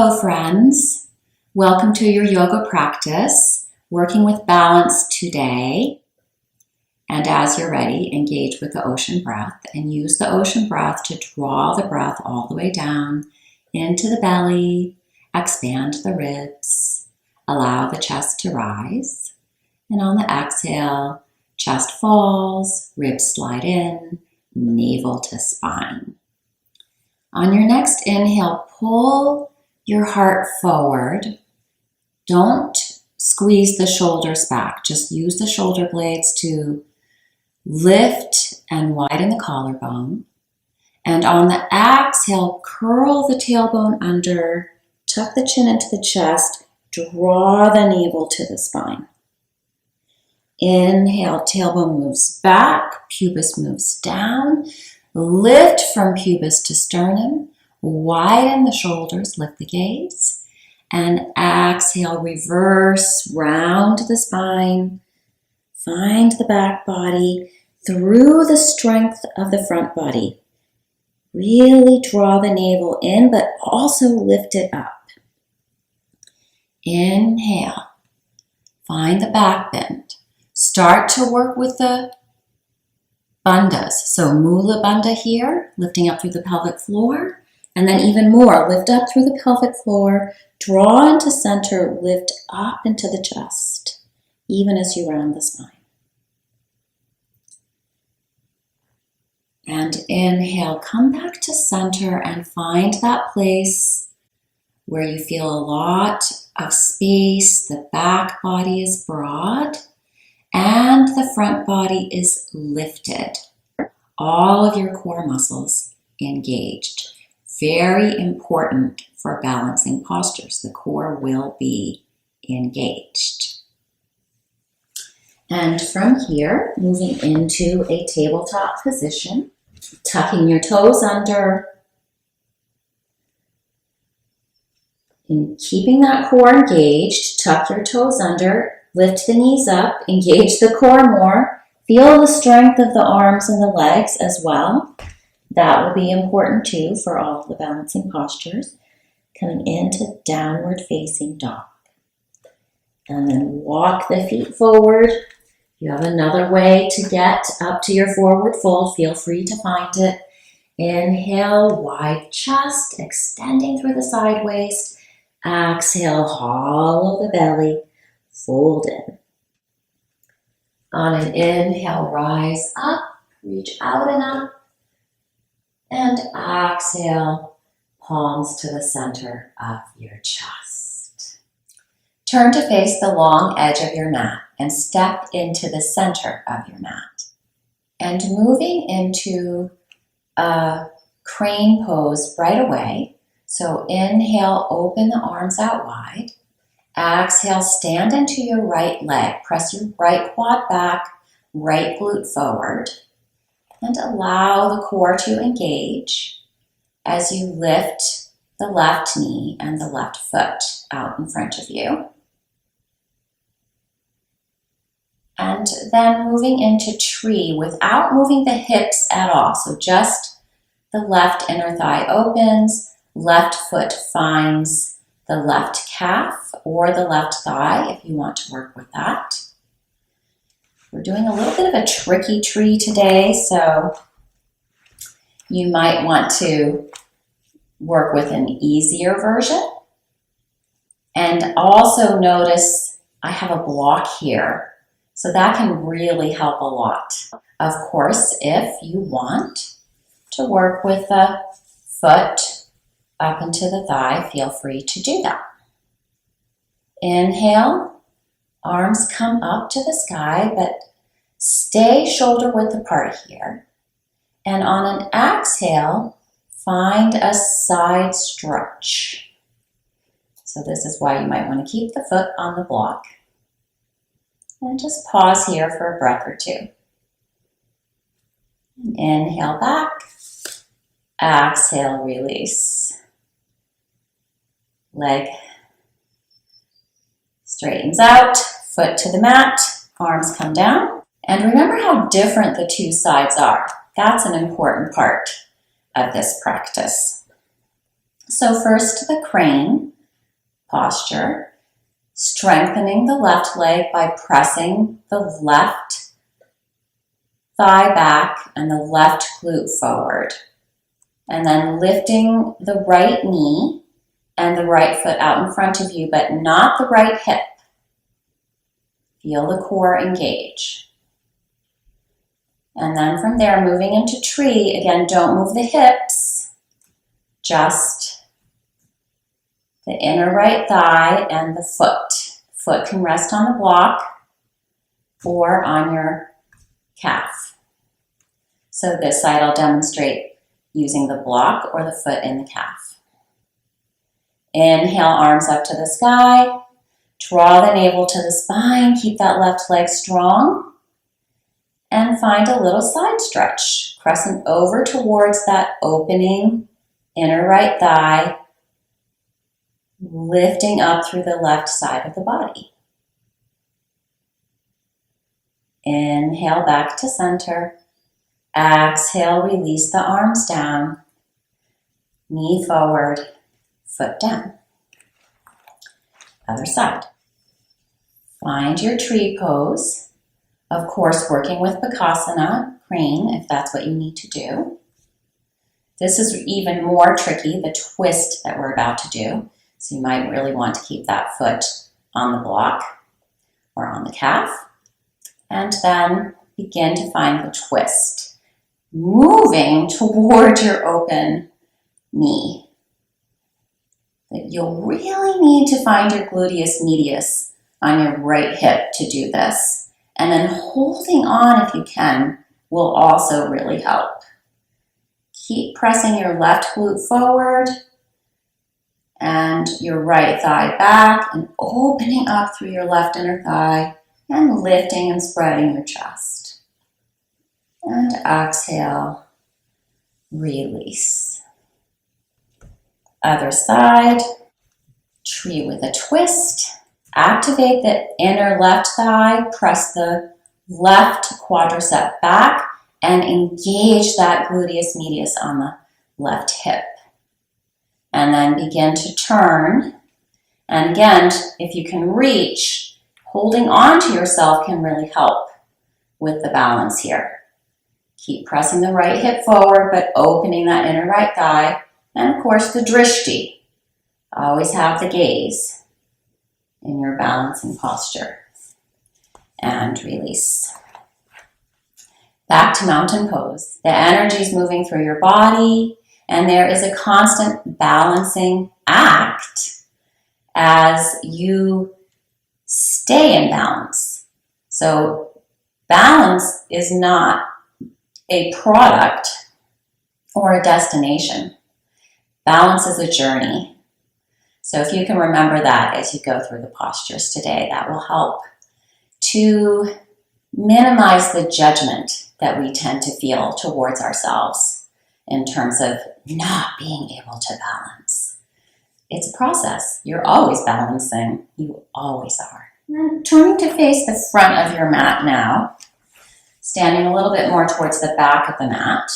Hello friends, welcome to your yoga practice, working with balance today. And as you're ready, engage with the ocean breath and use the ocean breath to draw the breath all the way down into the belly, expand the ribs, allow the chest to rise. And on the exhale, chest falls, ribs slide in, navel to spine. On your next inhale, pull your heart forward. Don't squeeze the shoulders back. Just use the shoulder blades to lift and widen the collarbone. And on the exhale, curl the tailbone under, tuck the chin into the chest, draw the navel to the spine. Inhale, tailbone moves back, pubis moves down. Lift from pubis to sternum. Widen the shoulders, lift the gaze, and exhale, reverse, round the spine, find the back body through the strength of the front body. Really draw the navel in, but also lift it up. Inhale, find the back bend. Start to work with the bandhas. So Mula Bandha here, lifting up through the pelvic floor. And then even more, lift up through the pelvic floor, draw into center, lift up into the chest, even as you round the spine. And inhale, come back to center and find that place where you feel a lot of space, the back body is broad, and the front body is lifted. All of your core muscles engaged. Very important for balancing postures. The core will be engaged. And from here, moving into a tabletop position, tucking your toes under, and keeping that core engaged, tuck your toes under, lift the knees up, engage the core more, feel the strength of the arms and the legs as well. That will be important too for all of the balancing postures. Coming into downward facing dog. And then walk the feet forward. You have another way to get up to your forward fold. Feel free to find it. Inhale, wide chest, extending through the side waist. Exhale, hollow the belly, fold in. On an inhale, rise up, reach out and up. And exhale, palms to the center of your chest. Turn to face the long edge of your mat and step into the center of your mat. And moving into a crane pose right away. So inhale, open the arms out wide. Exhale, stand into your right leg. Press your right quad back, right glute forward. And allow the core to engage as you lift the left knee and the left foot out in front of you. And then moving into tree without moving the hips at all. So just the left inner thigh opens, left foot finds the left calf or the left thigh if you want to work with that. We're doing a little bit of a tricky tree today, so you might want to work with an easier version. And also notice I have a block here, so that can really help a lot. Of course, if you want to work with the foot up into the thigh, feel free to do that. Inhale. Arms come up to the sky, but stay shoulder width apart here. And on an exhale, find a side stretch. So this is why you might want to keep the foot on the block. And just pause here for a breath or two. Inhale back. Exhale, release. Leg straightens out, foot to the mat, arms come down. And remember how different the two sides are. That's an important part of this practice. So first the crane posture, strengthening the left leg by pressing the left thigh back and the left glute forward. And then lifting the right knee and the right foot out in front of you, but not the right hip. Feel the core engage. And then from there, moving into tree. Again, don't move the hips, just the inner right thigh and the foot. Foot can rest on the block or on your calf. So this side I'll demonstrate using the block or the foot in the calf. Inhale, arms up to the sky. Draw the navel to the spine. Keep that left leg strong. And find a little side stretch, crescent over towards that opening inner right thigh, lifting up through the left side of the body. Inhale back to center. Exhale, release the arms down. Knee forward, foot down. Other side. Find your tree pose. Of course, working with Bakasana, crane, if that's what you need to do. This is even more tricky, the twist that we're about to do. So you might really want to keep that foot on the block or on the calf. And then begin to find the twist, moving toward your open knee. That you'll really need to find your gluteus medius on your right hip to do this. And then holding on if you can will also really help. Keep pressing your left glute forward and your right thigh back and opening up through your left inner thigh and lifting and spreading your chest. And exhale, release. Other side, tree with a twist. Activate the inner left thigh, press the left quadricep back, and engage that gluteus medius on the left hip. And then begin to turn. And again, if you can reach, holding on to yourself can really help with the balance here. Keep pressing the right hip forward, but opening that inner right thigh. And of course, the drishti. Always have the gaze in your balancing posture. And release. Back to mountain pose. The energy is moving through your body, and there is a constant balancing act as you stay in balance. So balance is not a product or a destination. Balance is a journey. So if you can remember that as you go through the postures today, that will help to minimize the judgment that we tend to feel towards ourselves in terms of not being able to balance. It's a process. You're always balancing. You always are. And turning to face the front of your mat now, standing a little bit more towards the back of the mat.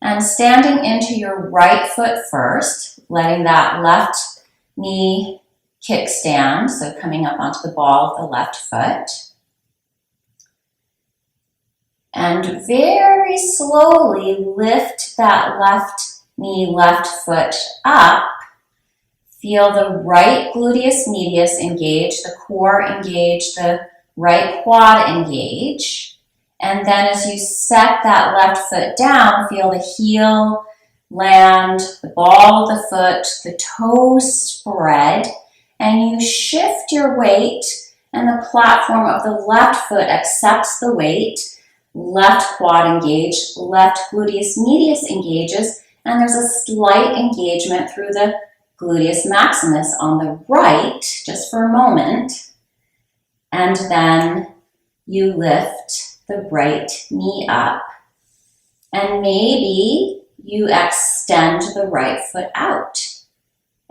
And standing into your right foot first, letting that left knee kickstand, so coming up onto the ball of the left foot. And very slowly lift that left knee, left foot up. Feel the right gluteus medius engage, the core engage, the right quad engage. And then as you set that left foot down, feel the heel land, the ball of the foot, the toes spread, and you shift your weight, and the platform of the left foot accepts the weight. Left quad engage, left gluteus medius engages, and there's a slight engagement through the gluteus maximus on the right, just for a moment. And then you lift the right knee up, and maybe you extend the right foot out.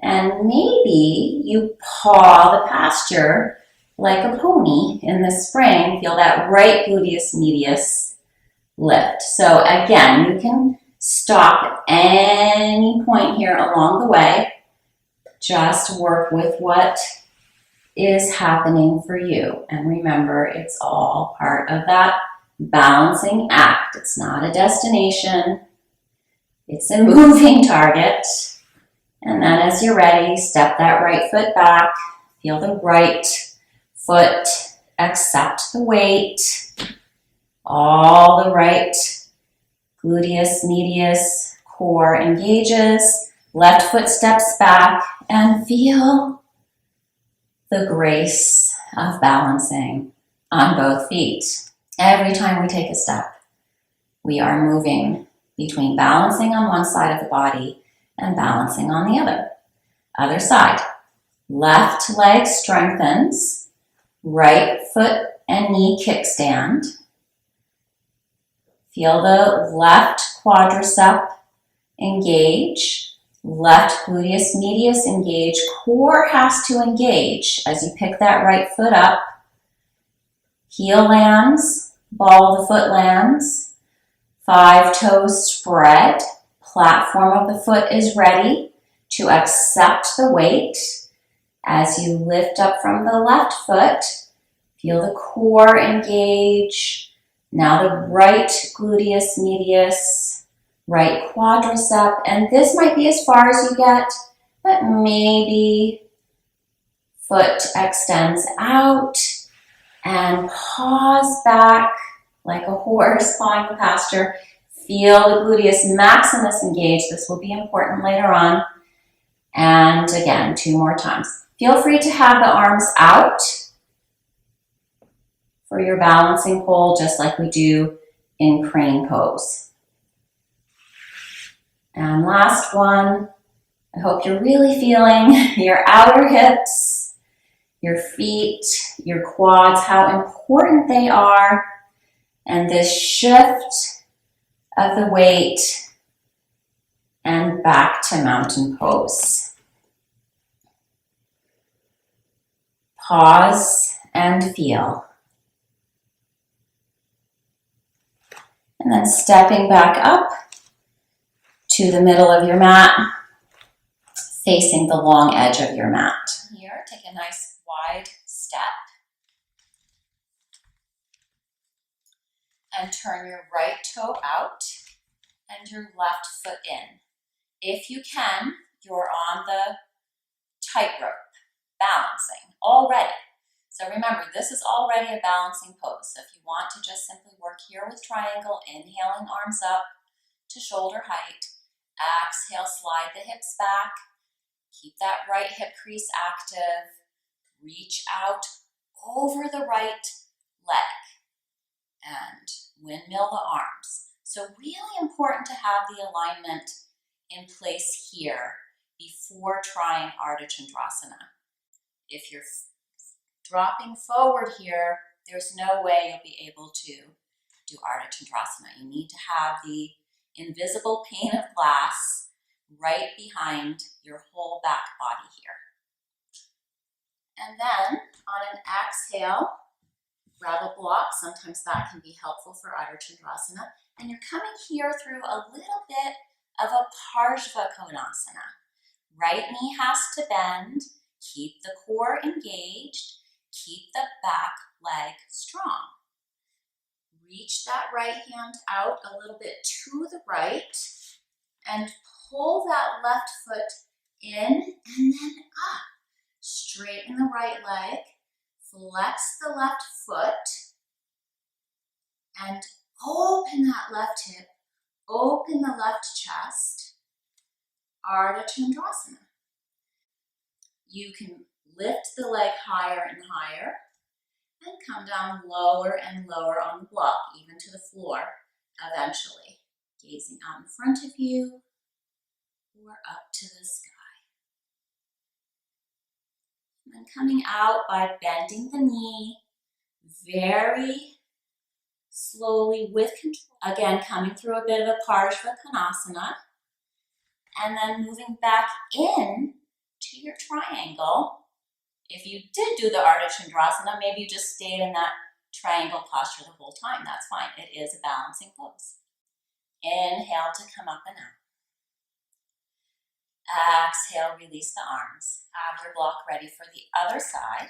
And maybe you paw the pasture like a pony in the spring. Feel that right gluteus medius lift. So again, you can Stop at any point here along the way. Just work with what is happening for you. And remember, it's all part of that balancing act. It's not a destination. It's a moving target. And then as you're ready, step that right foot back. Feel the right foot accept the weight. All the right gluteus medius core engages. Left foot steps back and feel the grace of balancing on both feet. Every time we take a step, we are moving between balancing on one side of the body and balancing on the other. Other side. Left leg strengthens. Right foot and knee kickstand. Feel the left quadricep engage. Left gluteus medius engage. Core has to engage as you pick that right foot up. Heel lands, ball of the foot lands. 5 toes spread. Platform of the foot is ready to accept the weight. As you lift up from the left foot, feel the core engage. Now the right gluteus medius, right quadricep, and this might be as far as you get, but maybe foot extends out and pause back like a horse pawing the pasture. Feel the gluteus maximus engage. This will be important later on. And again, 2 more times. Feel free to have the arms out for your balancing pole, just like we do in crane pose. And last one, I hope you're really feeling your outer hips, your feet, your quads, how important they are, and this shift of the weight and back to mountain pose. Pause and feel. And then stepping back up to the middle of your mat, facing the long edge of your mat. Here, take a nice wide step and turn your right toe out and your left foot in. If you can, you're on the tightrope, balancing already. So remember, this is already a balancing pose. So if you want to just simply work here with triangle, inhaling arms up to shoulder height, exhale, slide the hips back, keep that right hip crease active, reach out over the right leg, and windmill the arms. So really important to have the alignment in place here before trying Ardha Chandrasana. If you're dropping forward here, there's no way you'll be able to do Ardha Chandrasana. You need to have the invisible pane of glass right behind your whole back body here. And then on an exhale, grab a block. Sometimes that can be helpful for Ardha Chandrasana. And you're coming here through a little bit of a Parshva Konasana. Right knee has to bend. Keep the core engaged. Keep the back leg strong. Reach that right hand out a little bit to the right and pull that left foot in and then up. Straighten the right leg, flex the left foot, and open that left hip, open the left chest, Ardha Chandrasana. You can lift the leg higher and higher and come down lower and lower on the block, even to the floor eventually. Gazing out in front of you or up to the sky. And then coming out by bending the knee very slowly with control. Again, coming through a bit of a Parshva Konasana. And then moving back in to your triangle. If you did do the Ardha Chandrasana, maybe you just stayed in that triangle posture the whole time. That's fine. It is a balancing pose. Inhale to come up and out. Exhale, release the arms. Have your block ready for the other side.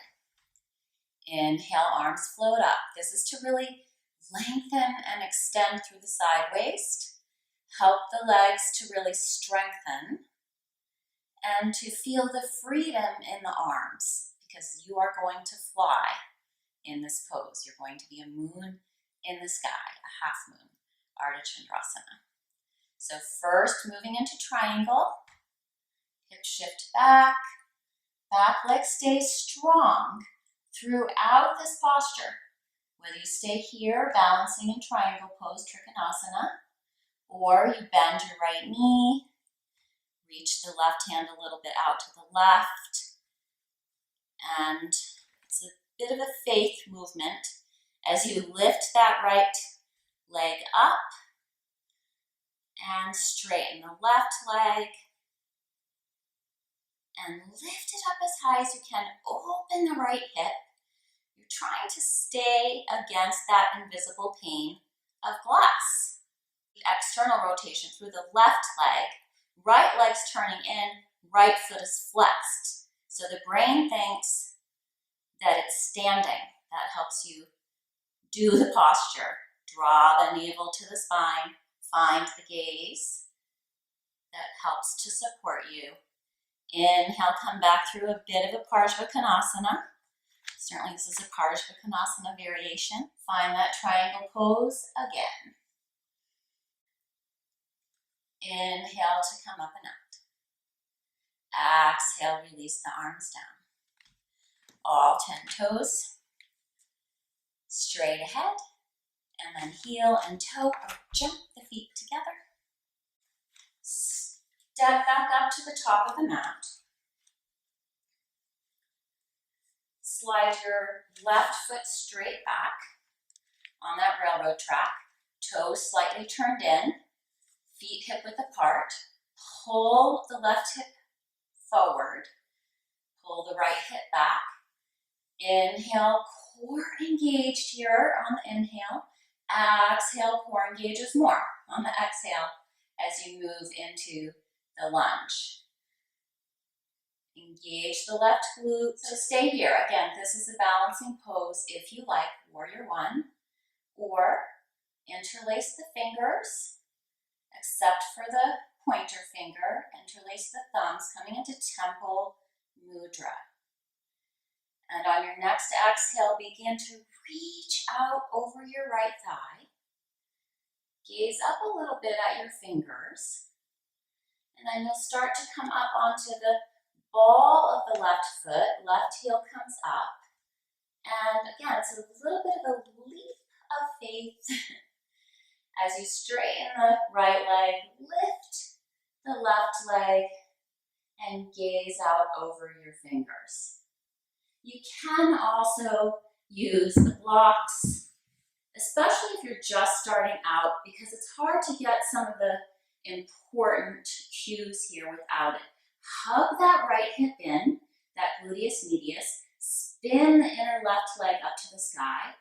Inhale, arms float up. This is to really lengthen and extend through the side waist. Help the legs to really strengthen and to feel the freedom in the arms, because you are going to fly in this pose. You're going to be a moon in the sky, a half moon, Ardha Chandrasana. So first, moving into triangle, hip shift back leg stays strong throughout this posture. Whether you stay here, balancing in triangle pose, Trikonasana, or you bend your right knee, reach the left hand a little bit out to the left, and it's a bit of a faith movement as you lift that right leg up and straighten the left leg and lift it up as high as you can. Open the right hip. You're trying to stay against that invisible pane of glass. External rotation through the left leg, right leg's turning in, right foot is flexed. So the brain thinks that it's standing. That helps you do the posture. Draw the navel to the spine, find the gaze. That helps to support you. Inhale, come back through a bit of a Parshvakonasana. Certainly this is a Parshvakonasana variation. Find that triangle pose again. Inhale to come up and out. Exhale, release the arms down. All 10 toes straight ahead, and then heel and toe or jump the feet together. Step back up to the top of the mat. Slide your left foot straight back on that railroad track. Toes slightly turned in, feet hip width apart. Pull the left hip forward. Pull the right hip back. Inhale, core engaged here on the inhale. Exhale, core engages more on the exhale as you move into the lunge. Engage the left glute. So stay here. Again, this is a balancing pose if you like, warrior one, or interlace the fingers, except for the pointer finger. Interlace the thumbs, coming into temple mudra. And on your next exhale, begin to reach out over your right thigh. Gaze up a little bit at your fingers. And then you'll start to come up onto the ball of the left foot. Left heel comes up. And again, it's a little bit of a leap of faith. As you straighten the right leg, lift the left leg and gaze out over your fingers. You can also use the blocks, especially if you're just starting out, because it's hard to get some of the important cues here without it. Hug that right hip in, that gluteus medius, spin the inner left leg up to the sky.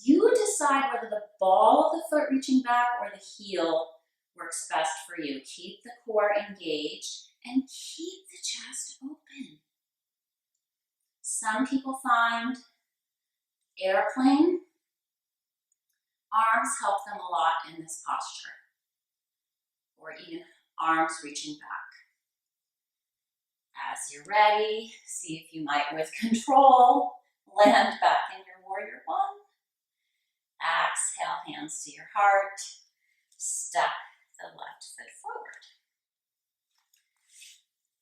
You decide whether the ball of the foot reaching back or the heel works best for you. Keep the core engaged and keep the chest open. Some people find airplane arms help them a lot in this posture, or even arms reaching back. As you're ready, see if you might, with control, land back in your warrior one. Exhale, hands to your heart. Step the left foot forward.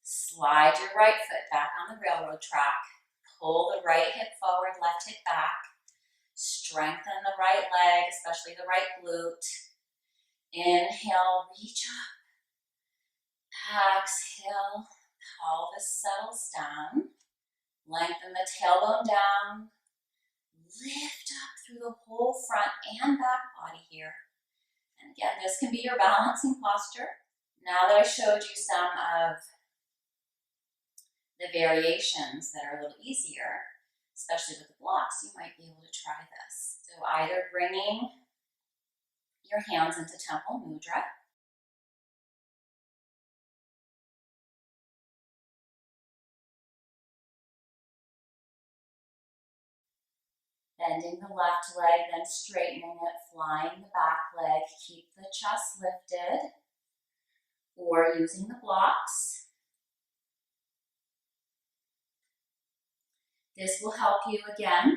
Slide your right foot back on the railroad track. Pull the right hip forward, left hip back. Strengthen the right leg, especially the right glute. Inhale, reach up. Exhale, pelvis settles down. Lengthen the tailbone down. Lift up through the whole front and back body here. And again, this can be your balancing posture. Now that I showed you some of the variations that are a little easier, especially with the blocks, you might be able to try this. So either bringing your hands into Temple Mudra. Bending the left leg, then straightening it, flying the back leg. Keep the chest lifted, or using the blocks. This will help you again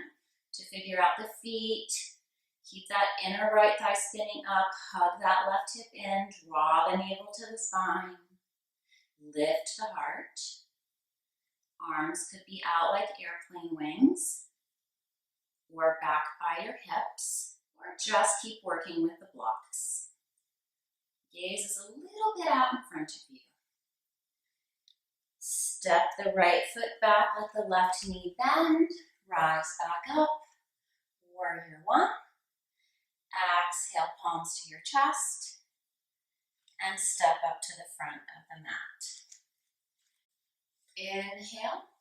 to figure out the feet. Keep that inner right thigh spinning up. Hug that left hip in. Draw the navel to the spine. Lift the heart. Arms could be out like airplane wings, or back by your hips, or just keep working with the blocks. Gaze is a little bit out in front of you. Step the right foot back, let the left knee bend. Rise back up. Warrior one. Exhale, palms to your chest. And step up to the front of the mat. Inhale.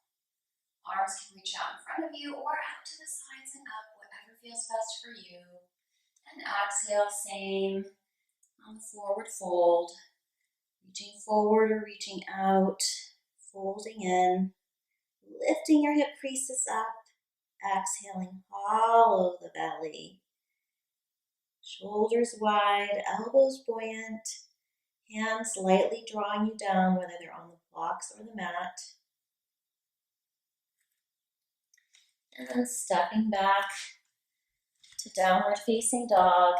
Arms can reach out in front of you or out to the sides and up, whatever feels best for you. And exhale, same on the forward fold. Reaching forward or reaching out, folding in, lifting your hip creases up, exhaling, hollow the belly. Shoulders wide, elbows buoyant, hands lightly drawing you down, whether they're on the blocks or the mat. And then stepping back to downward facing dog.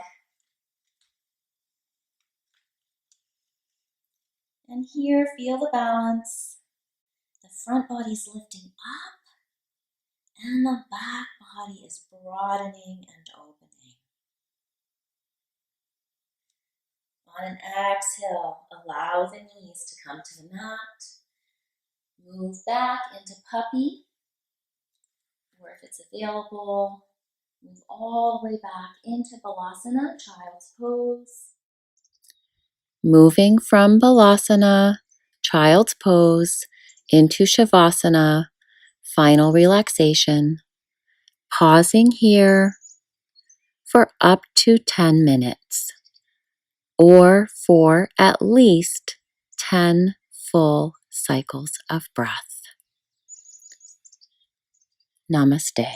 And here, feel the balance. The front body is lifting up, and the back body is broadening and opening. On an exhale, allow the knees to come to the mat. Move back into puppy, or if it's available, move all the way back into Balasana, child's pose. Moving from Balasana, child's pose, into Shavasana, final relaxation. Pausing here for up to 10 minutes, or for at least 10 full cycles of breath. Namaste.